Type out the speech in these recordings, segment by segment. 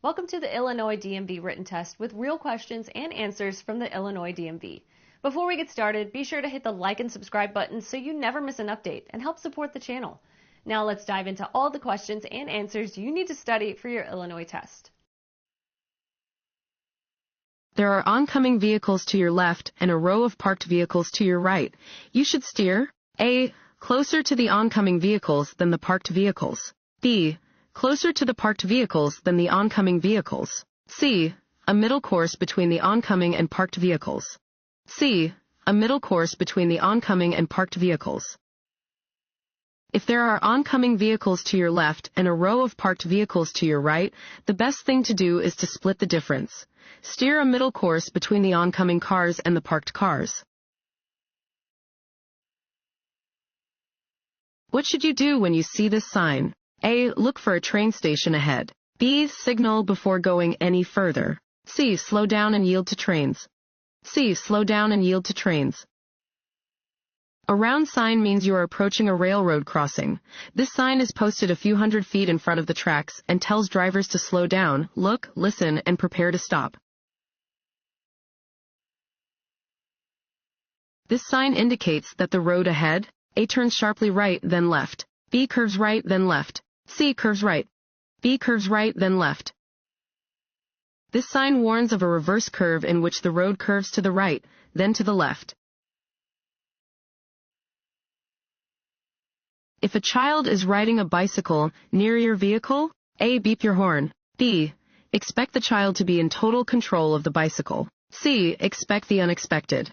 Welcome to the Illinois DMV Written Test with real questions and answers from the Illinois DMV. Before we get started, be sure to hit the like and subscribe button so you never miss an update and help support the channel. Now let's dive into all the questions and answers you need to study for your Illinois test. There are oncoming vehicles to your left and a row of parked vehicles to your right. You should steer A. Closer to the oncoming vehicles than the parked vehicles. B. Closer to the parked vehicles than the oncoming vehicles. C. A middle course between the oncoming and parked vehicles. C. A middle course between the oncoming and parked vehicles. If there are oncoming vehicles to your left and a row of parked vehicles to your right, the best thing to do is to split the difference. Steer a middle course between the oncoming cars and the parked cars. What should you do when you see this sign? A. Look for a train station ahead. B. Signal before going any further. C. Slow down and yield to trains. C. Slow down and yield to trains. A round sign means you are approaching a railroad crossing. This sign is posted a few hundred feet in front of the tracks and tells drivers to slow down, look, listen, and prepare to stop. This sign indicates that the road ahead, A turns sharply right, then left. B curves right, then left. C curves right. B curves right, then left. This sign warns of a reverse curve in which the road curves to the right, then to the left. If a child is riding a bicycle near your vehicle, A. Beep your horn. B. Expect the child to be in total control of the bicycle. C. Expect the unexpected.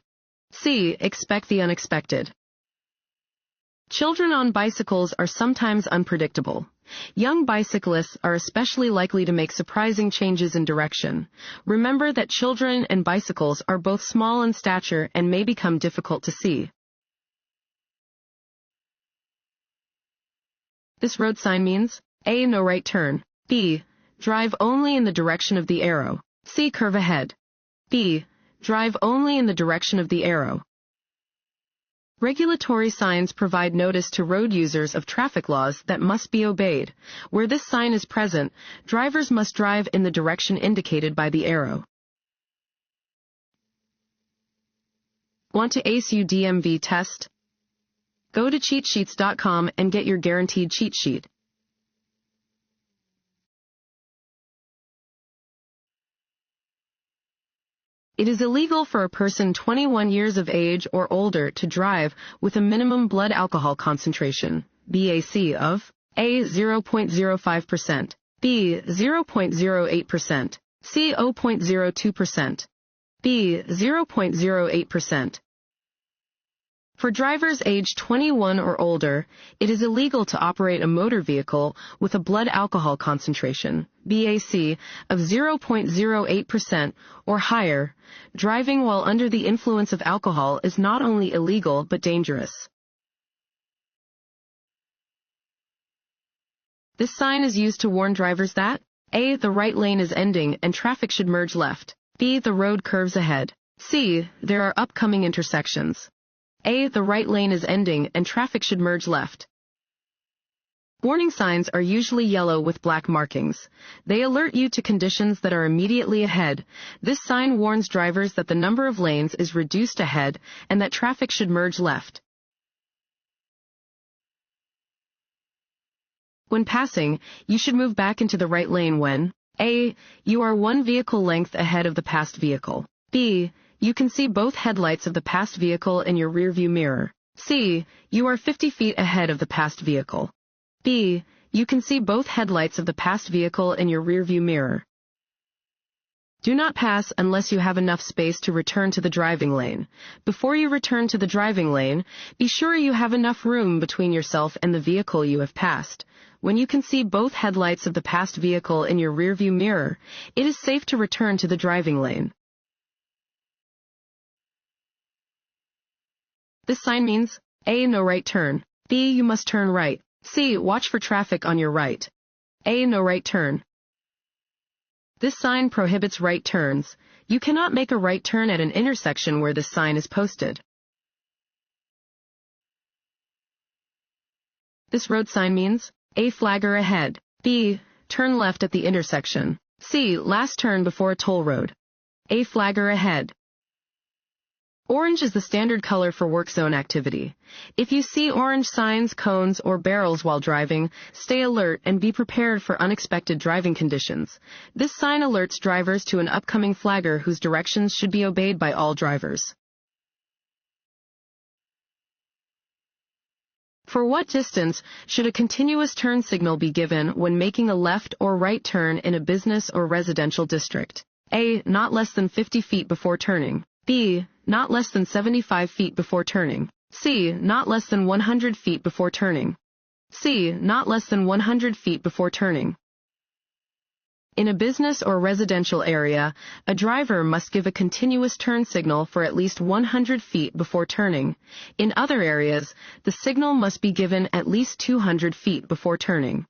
C. Expect the unexpected. Children on bicycles are sometimes unpredictable. Young bicyclists are especially likely to make surprising changes in direction. Remember that children and bicycles are both small in stature and may become difficult to see. This road sign means A. No right turn. B. Drive only in the direction of the arrow. C. Curve ahead. B. Drive only in the direction of the arrow. Regulatory signs provide notice to road users of traffic laws that must be obeyed. Where this sign is present, drivers must drive in the direction indicated by the arrow. Want to ace your DMV test? Go to cheatsheets.com and get your guaranteed cheat sheet. It is illegal for a person 21 years of age or older to drive with a minimum blood alcohol concentration, BAC, of A. 0.05%, B. 0.08%, C. 0.02%, B. 0.08%. For drivers aged 21 or older, it is illegal to operate a motor vehicle with a blood alcohol concentration, BAC, of 0.08% or higher. Driving while under the influence of alcohol is not only illegal but dangerous. This sign is used to warn drivers that A. The right lane is ending and traffic should merge left. B. The road curves ahead. C. There are upcoming intersections. A. The right lane is ending and traffic should merge left. Warning signs are usually yellow with black markings. They alert you to conditions that are immediately ahead. This sign warns drivers that the number of lanes is reduced ahead and that traffic should merge left. When passing, you should move back into the right lane when A. You are one vehicle length ahead of the passed vehicle. B. You can see both headlights of the passed vehicle in your rearview mirror. C. You are 50 feet ahead of the passed vehicle. B. You can see both headlights of the passed vehicle in your rearview mirror. Do not pass unless you have enough space to return to the driving lane. Before you return to the driving lane, be sure you have enough room between yourself and the vehicle you have passed. When you can see both headlights of the passed vehicle in your rearview mirror, it is safe to return to the driving lane. This sign means A. No right turn. B. You must turn right. C. Watch for traffic on your right. A. No right turn. This sign prohibits right turns. You cannot make a right turn at an intersection where this sign is posted. This road sign means A. Flagger ahead. B. Turn left at the intersection. C. Last turn before a toll road. A. Flagger ahead. Orange is the standard color for work zone activity. If you see orange signs, cones, or barrels while driving, stay alert and be prepared for unexpected driving conditions. This sign alerts drivers to an upcoming flagger whose directions should be obeyed by all drivers. For what distance should a continuous turn signal be given when making a left or right turn in a business or residential district? A. Not less than 50 feet before turning. B. Not less than 75 feet before turning. C. Not less than 100 feet before turning. C. Not less than 100 feet before turning. In a business or residential area, a driver must give a continuous turn signal for at least 100 feet before turning. In other areas, the signal must be given at least 200 feet before turning.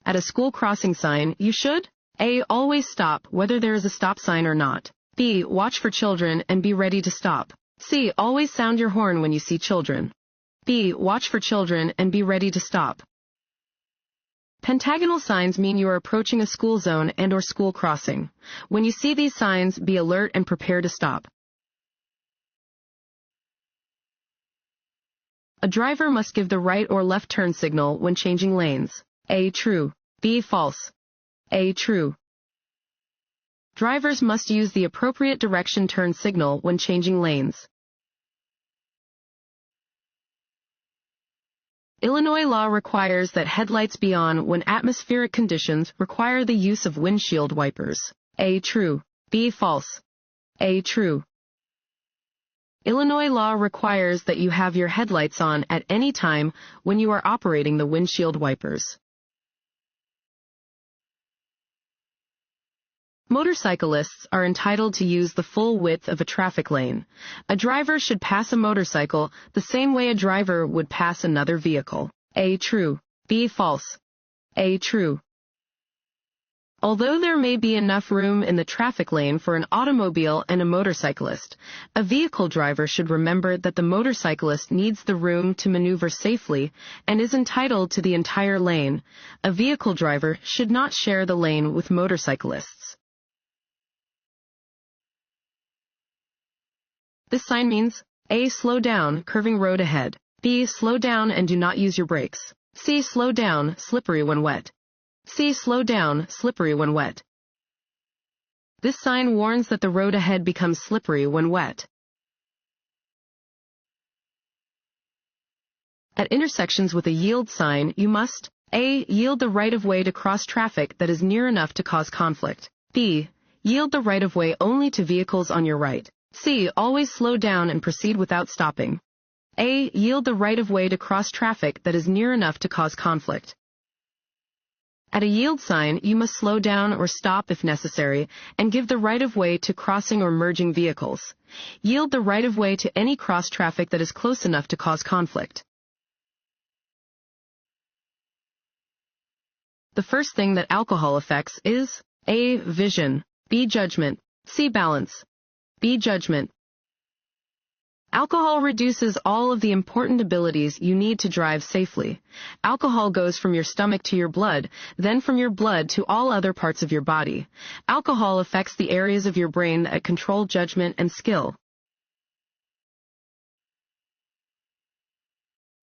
At a school crossing sign, you should A. Always stop, whether there is a stop sign or not. B. Watch for children and be ready to stop. C. Always sound your horn when you see children. B. Watch for children and be ready to stop. Pentagonal signs mean you are approaching a school zone and or school crossing. When you see these signs, be alert and prepare to stop. A driver must give the right or left turn signal when changing lanes. A. True. B. False. A. True. Drivers must use the appropriate direction turn signal when changing lanes. Illinois law requires that headlights be on when atmospheric conditions require the use of windshield wipers. A. True. B. False. A. True. Illinois law requires that you have your headlights on at any time when you are operating the windshield wipers. Motorcyclists are entitled to use the full width of a traffic lane. A driver should pass a motorcycle the same way a driver would pass another vehicle. A. True. B. False. A. True. Although there may be enough room in the traffic lane for an automobile and a motorcyclist, a vehicle driver should remember that the motorcyclist needs the room to maneuver safely and is entitled to the entire lane. A vehicle driver should not share the lane with motorcyclists. This sign means A. Slow down, curving road ahead. B. Slow down and do not use your brakes. C. Slow down, slippery when wet. C. Slow down, slippery when wet. This sign warns that the road ahead becomes slippery when wet. At intersections with a yield sign, you must A. Yield the right-of-way to cross traffic that is near enough to cause conflict. B. Yield the right-of-way only to vehicles on your right. C. Always slow down and proceed without stopping. A. Yield the right-of-way to cross traffic that is near enough to cause conflict. At a yield sign, you must slow down or stop if necessary and give the right-of-way to crossing or merging vehicles. Yield the right-of-way to any cross traffic that is close enough to cause conflict. The first thing that alcohol affects is A. Vision. B. Judgment. C. Balance. B. Judgment. Alcohol reduces all of the important abilities you need to drive safely. Alcohol goes from your stomach to your blood, then from your blood to all other parts of your body. Alcohol affects the areas of your brain that control judgment and skill.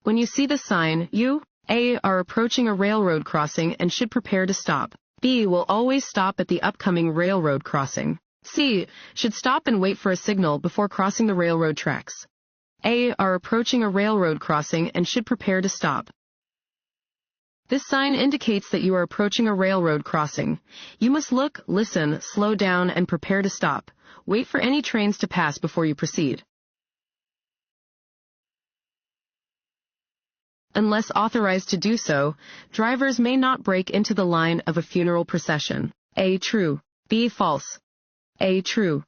When you see the sign, you, A. are approaching a railroad crossing and should prepare to stop. B. will always stop at the upcoming railroad crossing. C. should stop and wait for a signal before crossing the railroad tracks. A. are approaching a railroad crossing and should prepare to stop. This sign indicates that you are approaching a railroad crossing. You must look, listen, slow down, and prepare to stop. Wait for any trains to pass before you proceed. Unless authorized to do so, drivers may not break into the line of a funeral procession. A. True. B. False. A. True.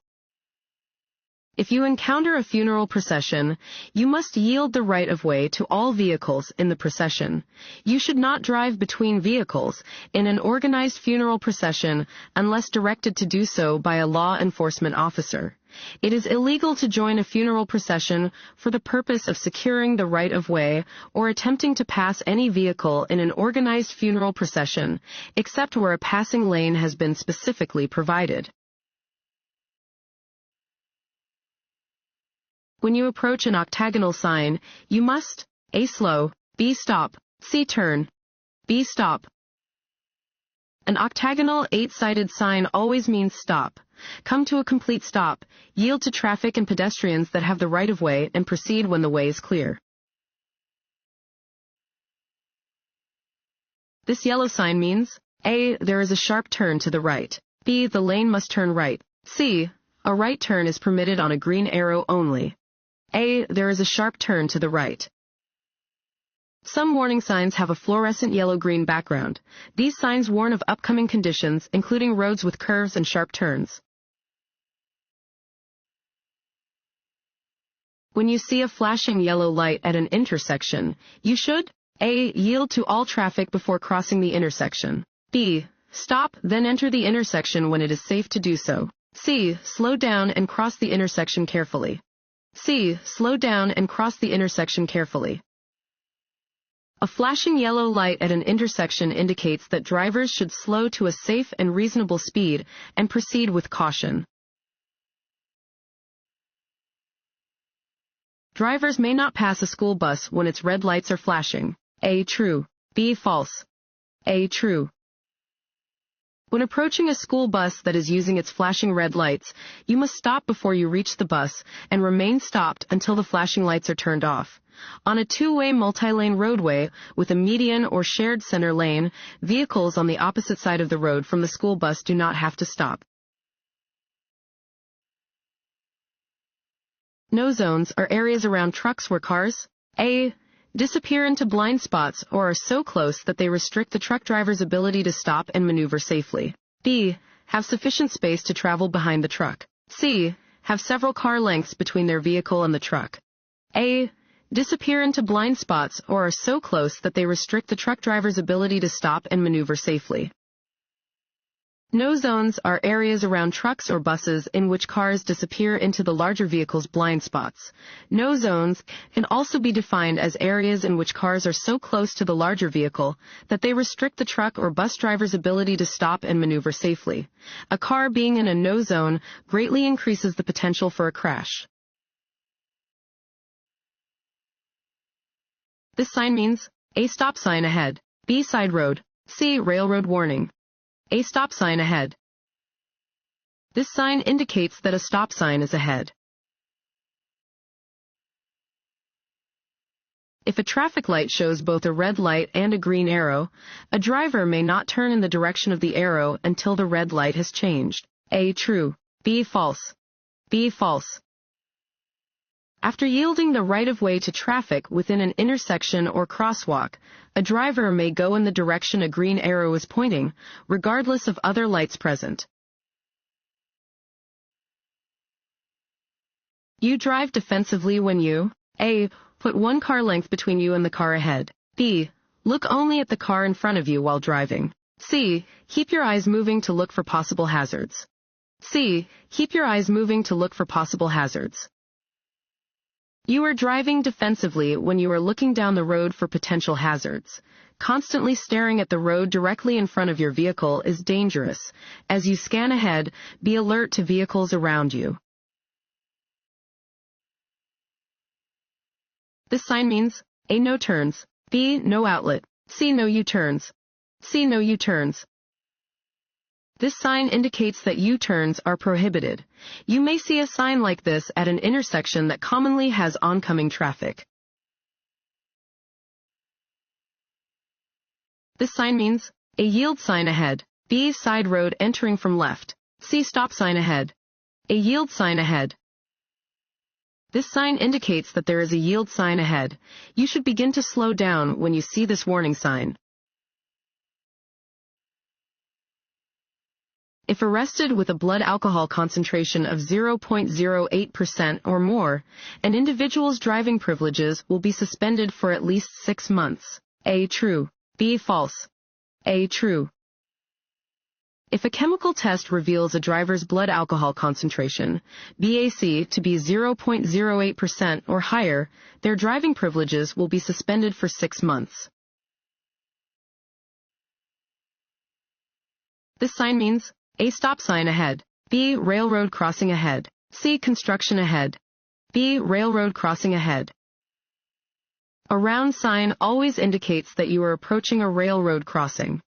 If you encounter a funeral procession, you must yield the right-of-way to all vehicles in the procession. You should not drive between vehicles in an organized funeral procession unless directed to do so by a law enforcement officer. It is illegal to join a funeral procession for the purpose of securing the right of way or attempting to pass any vehicle in an organized funeral procession, except where a passing lane has been specifically provided. When you approach an octagonal sign, you must A. Slow, B. Stop, C. Turn, B. Stop. An octagonal 8-sided sign always means stop. Come to a complete stop, yield to traffic and pedestrians that have the right of way, and proceed when the way is clear. This yellow sign means A. There is a sharp turn to the right. B. The lane must turn right. C. A right turn is permitted on a green arrow only. A. There is a sharp turn to the right. Some warning signs have a fluorescent yellow-green background. These signs warn of upcoming conditions, including roads with curves and sharp turns. When you see a flashing yellow light at an intersection, you should A. Yield to all traffic before crossing the intersection. B. Stop, then enter the intersection when it is safe to do so. C. Slow down and cross the intersection carefully. C. Slow down and cross the intersection carefully. A flashing yellow light at an intersection indicates that drivers should slow to a safe and reasonable speed and proceed with caution. Drivers may not pass a school bus when its red lights are flashing. A. True. B. False. A. True. When approaching a school bus that is using its flashing red lights, you must stop before you reach the bus and remain stopped until the flashing lights are turned off. On a two-way multi-lane roadway with a median or shared center lane, vehicles on the opposite side of the road from the school bus do not have to stop. No zones are areas around trucks where cars A. disappear into blind spots or are so close that they restrict the truck driver's ability to stop and maneuver safely. B. Have sufficient space to travel behind the truck. C. Have several car lengths between their vehicle and the truck. A. Disappear into blind spots or are so close that they restrict the truck driver's ability to stop and maneuver safely. No zones are areas around trucks or buses in which cars disappear into the larger vehicle's blind spots. No zones can also be defined as areas in which cars are so close to the larger vehicle that they restrict the truck or bus driver's ability to stop and maneuver safely. A car being in a no zone greatly increases the potential for a crash. This sign means A. Stop sign ahead. B. Side road. C. Railroad warning. A. Stop sign ahead. This sign indicates that a stop sign is ahead. If a traffic light shows both a red light and a green arrow, a driver may not turn in the direction of the arrow until the red light has changed. A. True. B. False. B. False. After yielding the right-of-way to traffic within an intersection or crosswalk, a driver may go in the direction a green arrow is pointing, regardless of other lights present. You drive defensively when you A. Put one car length between you and the car ahead. B. Look only at the car in front of you while driving. C. Keep your eyes moving to look for possible hazards. C. Keep your eyes moving to look for possible hazards. You are driving defensively when you are looking down the road for potential hazards. Constantly staring at the road directly in front of your vehicle is dangerous. As you scan ahead, be alert to vehicles around you. This sign means A. No turns. B. No outlet. C. No U-turns. C. No U-turns. This sign indicates that U-turns are prohibited. You may see a sign like this at an intersection that commonly has oncoming traffic. This sign means A. Yield sign ahead. B. Side road entering from left. C. Stop sign ahead. A. Yield sign ahead. This sign indicates that there is a yield sign ahead. You should begin to slow down when you see this warning sign. If arrested with a blood alcohol concentration of 0.08% or more, an individual's driving privileges will be suspended for at least 6 months. A. True. B. False. A. True. If a chemical test reveals a driver's blood alcohol concentration, BAC, to be 0.08% or higher, their driving privileges will be suspended for 6 months. This sign means A. Stop sign ahead. B. Railroad crossing ahead. C. Construction ahead. B. Railroad crossing ahead. A round sign always indicates that you are approaching a railroad crossing.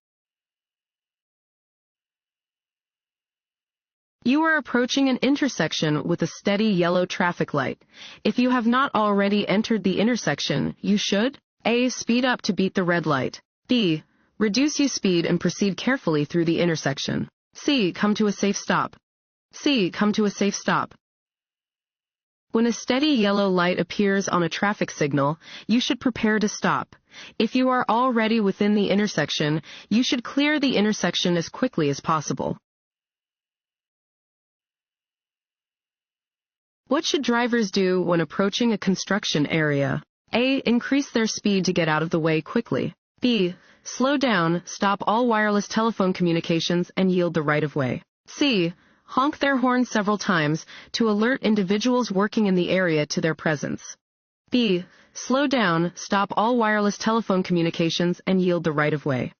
You are approaching an intersection with a steady yellow traffic light. If you have not already entered the intersection, you should A. Speed up to beat the red light. B. Reduce your speed and proceed carefully through the intersection. C. Come to a safe stop. C. Come to a safe stop. When a steady yellow light appears on a traffic signal, you should prepare to stop. If you are already within the intersection, you should clear the intersection as quickly as possible. What should drivers do when approaching a construction area? A. Increase their speed to get out of the way quickly. B. Slow down, stop all wireless telephone communications, and yield the right-of-way. C. Honk their horn several times to alert individuals working in the area to their presence. B. Slow down, stop all wireless telephone communications, and yield the right-of-way.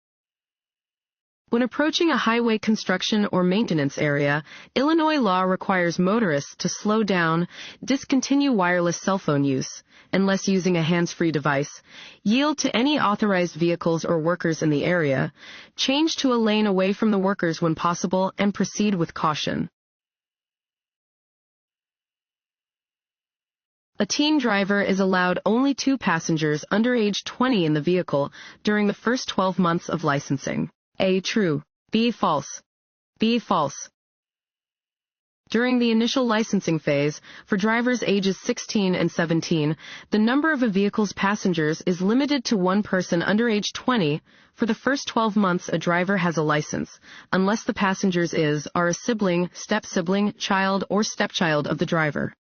When approaching a highway construction or maintenance area, Illinois law requires motorists to slow down, discontinue wireless cell phone use, unless using a hands-free device, yield to any authorized vehicles or workers in the area, change to a lane away from the workers when possible, and proceed with caution. A teen driver is allowed only 2 passengers under age 20 in the vehicle during the first 12 months of licensing. A. True. B. False. B. False. During the initial licensing phase, for drivers ages 16 and 17, the number of a vehicle's passengers is limited to 1 person under age 20. For the first 12 months a driver has a license, unless the passengers are a sibling, step-sibling, child, or stepchild of the driver.